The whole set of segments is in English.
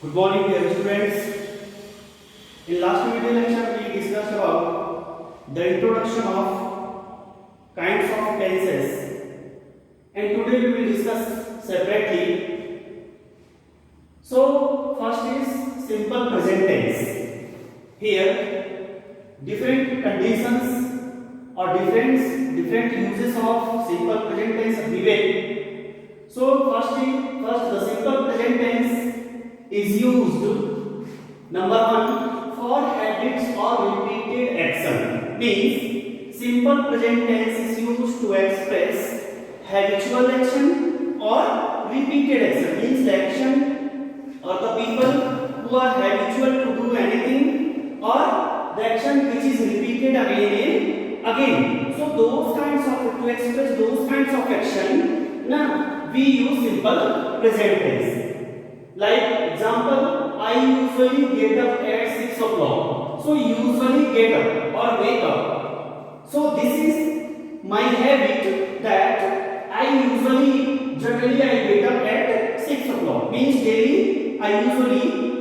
Good morning, dear students. In last video lecture, we discussed about the introduction of kinds of tenses, and today we will discuss separately. So, first is simple present tense. Here, different conditions or different uses of simple present tense are given. So, first the simple present tense is used number 1 for habits or repeated action. Means simple present tense is used to express habitual action or repeated action. Means the action or the people who are habitual to do anything or the action which is repeated again and again. So those kinds of, to express those kinds of action, now we use simple present tense. Like example, I usually get up at 6 o'clock. So usually get up or wake up. So this is my habit that generally I get up at 6 o'clock. Means daily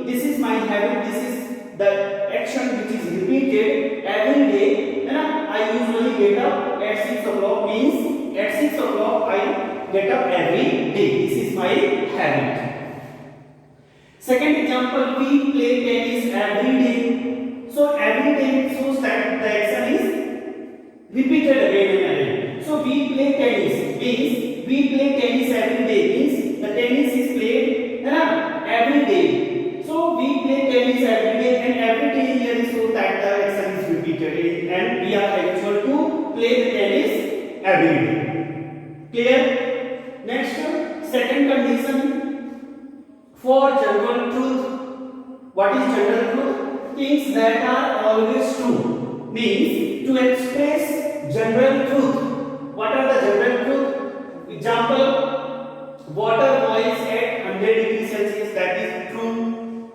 this is my habit, this is the action which is repeated every day. And I usually get up at 6 o'clock means at 6 o'clock I get up every day. This is my habit. Second example, we play tennis every day. So every day shows that the action is repeated again and again. So we play tennis means we play tennis every day means the tennis is played every day. So we play tennis every day and every day here shows that the action is repeated and we are habitual to play the tennis every day. Clear? Next, second condition. For general truth. What is general truth? Things that are always true. Means to express general truth. What are the general truth? Example, water boils at 100 degrees Celsius. That is true.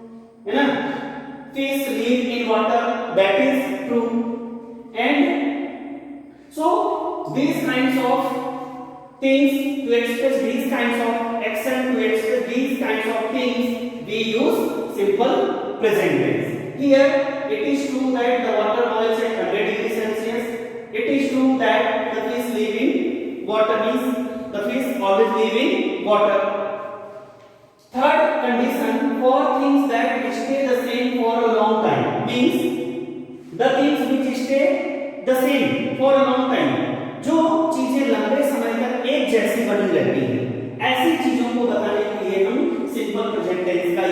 Fish live in water. That is true. And so these kinds of things, to express these kinds of action, to express these kinds of things, we use simple present tense. Here it is true that the water boils at 100 degrees Celsius. It is true that the fish live in water means the fish always live in water. Third condition, for things that stay the same for a long time means the things which stay the same for a long time. जो चीजें लंबे समय तक एक जैसी बनी रहती हैं, ऐसी चीजों को बताने के लिए हम सिंपल प्रेजेंट टेंस का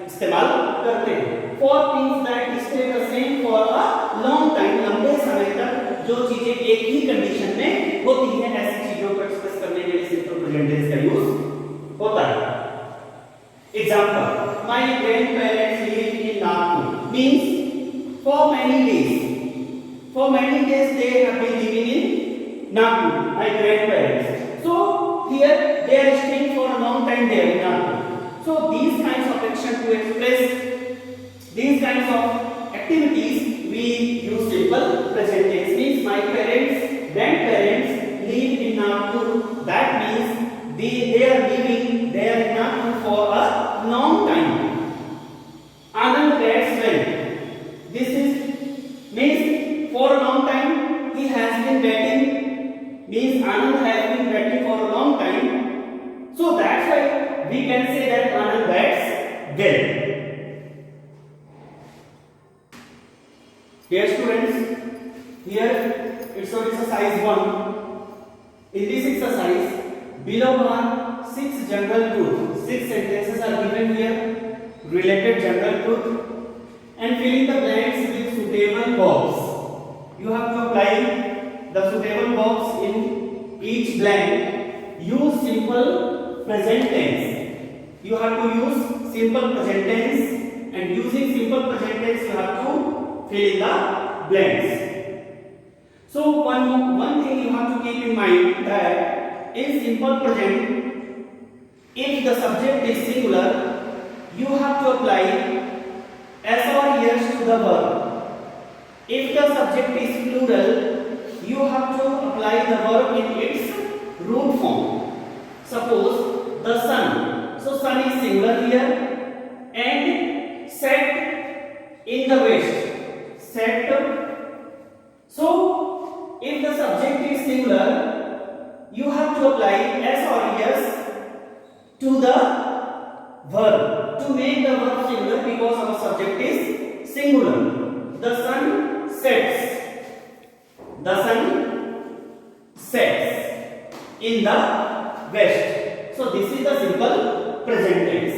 इस्तेमाल करते हैं. For things that stay the same for a long time, लंबे समय तक जो चीजें एक ही कंडीशन में होती हैं, ऐसी चीजों को एक्सप्रेस करने के लिए सिंपल प्रेजेंट टेंस का यूज होता है. Example, my grandparents live in Nagpur means for many days they have been living in Nagpur, my grandparents. So here they are staying for a long time there in Nagpur. So these kinds of action to express these kinds of activities, we use simple present tense. Means my parents, grandparents live in Nagpur. That means they are living there in Nagpur for a long time. Anand bats well. This is means for a long time he has been batting. Means Anand has been batting for a long time. So that's why we can say that Anand bats well. Dear students, here it's exercise 1. In this exercise, below are 6 general truths. 6 sentences are given here, related general truth, and fill in the blanks with suitable box. You have to apply the suitable box in each blank. Use simple present tense. You have to use simple present tense, and using simple present tense you have to fill in the blanks. So one thing you have to keep in mind that in simple present, if the subject is singular, you have to apply s or es to the verb. If the subject is plural, you have to apply the verb in its root form. Suppose the sun. So sun is singular here and verb. To make the verb singular, because our subject is singular. The sun sets. The sun sets in the west. So this is the simple present tense.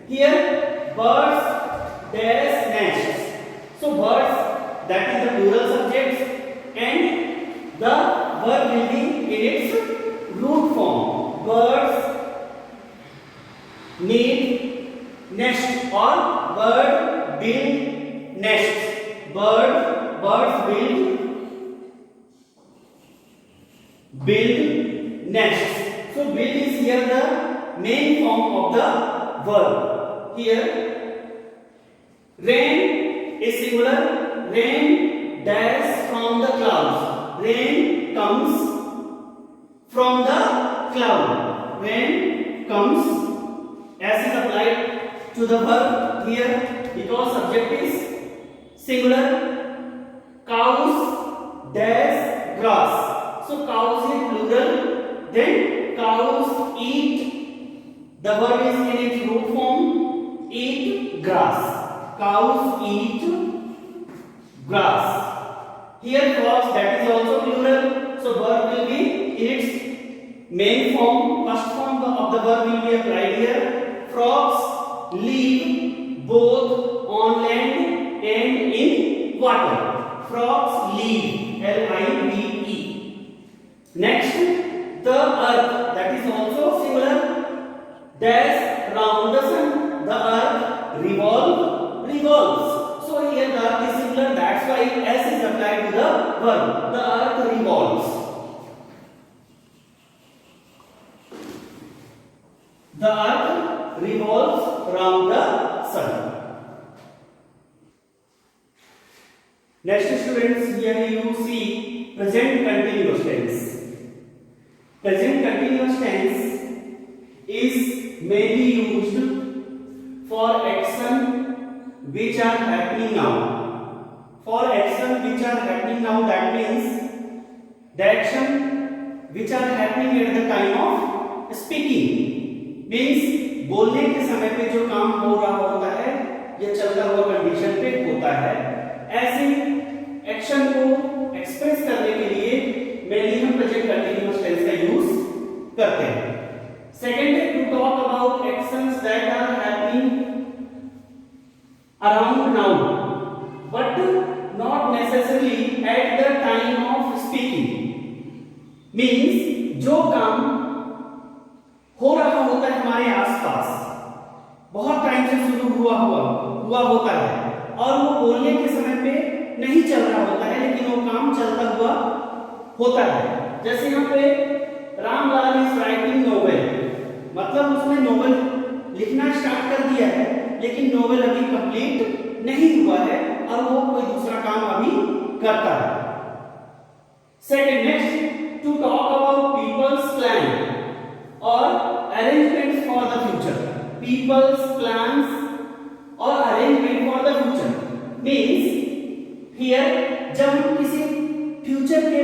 Here birds dash nests. So birds, that is the plural subject, and the verb will be in its root form. Birds need nest, or bird build nests. Birds build nests. So build is here the main form of the verb. Here rain is singular. Rain dash from the clouds. Rain comes from the cloud. Rain comes. S is applied to the verb here because subject is singular. Cows dash grass. So cows is plural. Then cows eat. The verb is in its root form. Eat grass. Cows eat grass. Here frogs, that is also plural. So verb will be in its main form. First form of the verb will be applied here. Frogs live both on land and in water. Frogs live, L-I-V-E. Next, the earth, that is also singular, dash round the sun. The earth revolves. So here the earth is singular, that's why S is applied to the verb. The earth revolves. The earth revolves around the sun. Next, students, here you see present continuous tense. Present continuous tense is mainly used for action which are happening now. For action which are happening now, that means the action which are happening at the time of speaking. Means बोलने के समय पे जो काम हो रहा होता है, ये चलता हुआ कंडीशन पे होता है. ऐसे एक्शन को एक्सप्रेस करने के लिए मेनली हम प्रेजेंट कंटीन्यूअस टेंस का यूज करते हैं. सेकंड है to talk about actions that are happening around now but not necessarily at the time of speaking. Means जो काम हो रहा होता है हमारे आसपास, बहुत टाइम से शुरू हुआ होता है और वो बोलने के समय पे नहीं चल रहा होता है, लेकिन वो काम चलता हुआ होता है. जैसे यहाँ पे रामलाल इज राइटिंग नोवेल, मतलब उसने नोवेल लिखना स्टार्ट कर दिया है, लेकिन नोवेल अभी कंप्लीट नहीं हुआ है और वो कोई दूसरा काम अभी करता है. Second, next, to talk about people's plan or arrangements for the future. People's plans or arrangement for the future means here जब हम किसी फ्यूचर के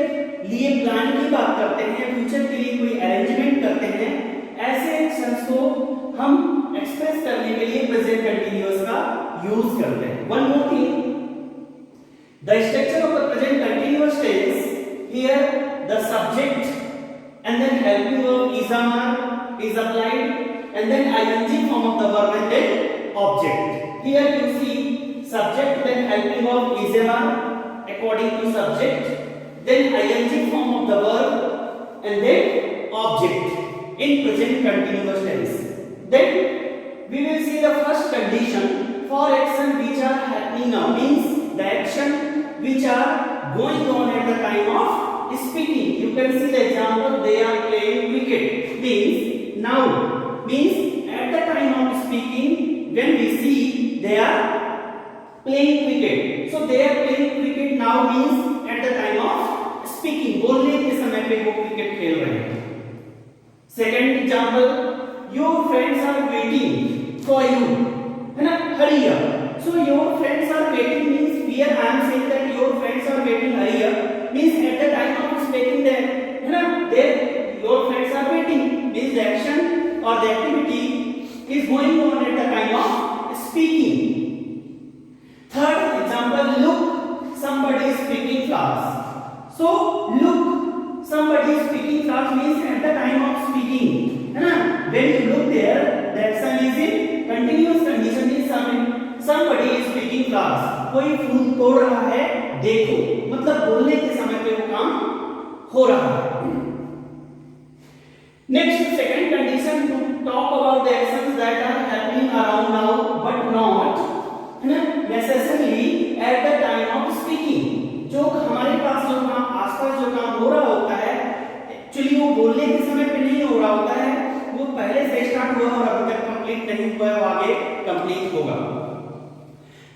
लिए प्लान की बात करते हैं, फ्यूचर के लिए कोई अरेंजमेंट करते हैं, ऐसे एक्शंस को हम एक्सप्रेस करने के लिए प्रेजेंट कंटीन्यूअस का यूज करते हैं. One more thing, the structure of the present continuous tense, here the subject and then helping verb is applied, and then ing form of the verb and then object. Here you see subject then helping verb is according to subject, then ing form of the verb and then object in present continuous tense. Then we will see the first condition for action which are happening now, means the action which are going on at the time of speaking. You can see the example, they are playing cricket. Means now, means at the time of speaking, when we see they are playing cricket. So they are playing cricket now means at the time of speaking. बोलने के समय पे वो cricket खेल रहे हैं. Second example, your friends are waiting for you. है ना? Hurry up. So your friends are waiting means here I am saying that your friends are waiting. Hurry up means at the time of speaking there, है ना? Your friends are waiting means the action or the activity is going on at the time flowers, कोई फूल तोड़ रहा है देखो, मतलब बोलने के समय पे वो काम हो रहा है। Next second condition, to talk about the actions that are happening around now but not necessarily at the time of speaking. जो हमारे पास जो काम आसपास जो काम हो रहा होता है, एक्चुअली वो बोलने के समय पे नहीं हो रहा होता है, वो पहले से स्टार्ट हुआ और अभी तक कंप्लीट नहीं हुआ है, वो आगे कंप्लीट होगा।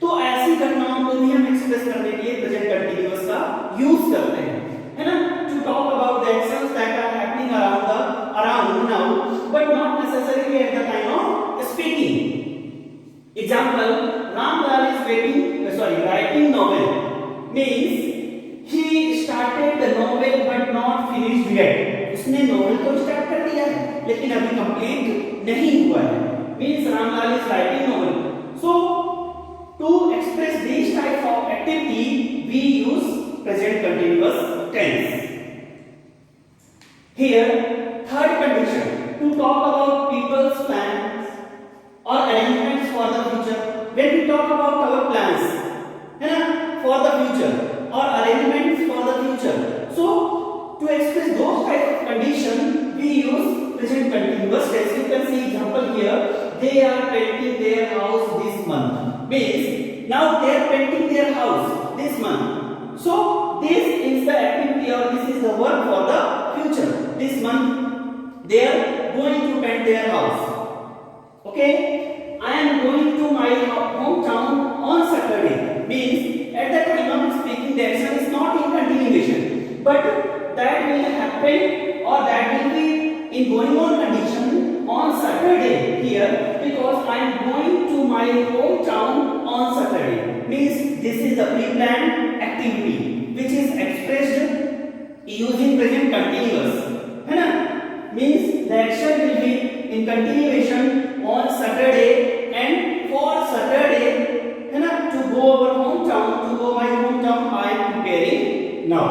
तो ऐसी घटनाओं को भी हम एक्सप्रेस करने के लिए प्रेजेंट कंटीन्यूअस का यूज करते हैं, है ना। To talk about the actions that are happening around now but not necessarily at the time of speaking. Example, Ramlal is writing novel means he started the novel but not finished yet. उसने novel तो start कर दिया है लेकिन अभी complete नहीं हुआ है, means Ramlal is writing novel. So to express this type of activity we use present continuous tense. Here third condition, to talk about people's plans or arrangements for the future. When we talk about our plans, है ना, for the future or arrangements for the future, so to express those type of condition we use present continuous tense. You can see example here, they are painting their house this month, means now they are painting their house this month. So this is the activity or this is the work for the future. This month they are going to paint their house. Okay, I am going to my hometown on Saturday, means at the time of speaking the action is not in continuation, but that will happen or that will be in going on condition on Saturday here, because I am going to my hometown on Saturday, means this is the pre-planned activity which is expressed using present continuous, है ना, means the action will be in continuation on Saturday and for Saturday, है ना, to go our hometown, to go my hometown I am preparing now.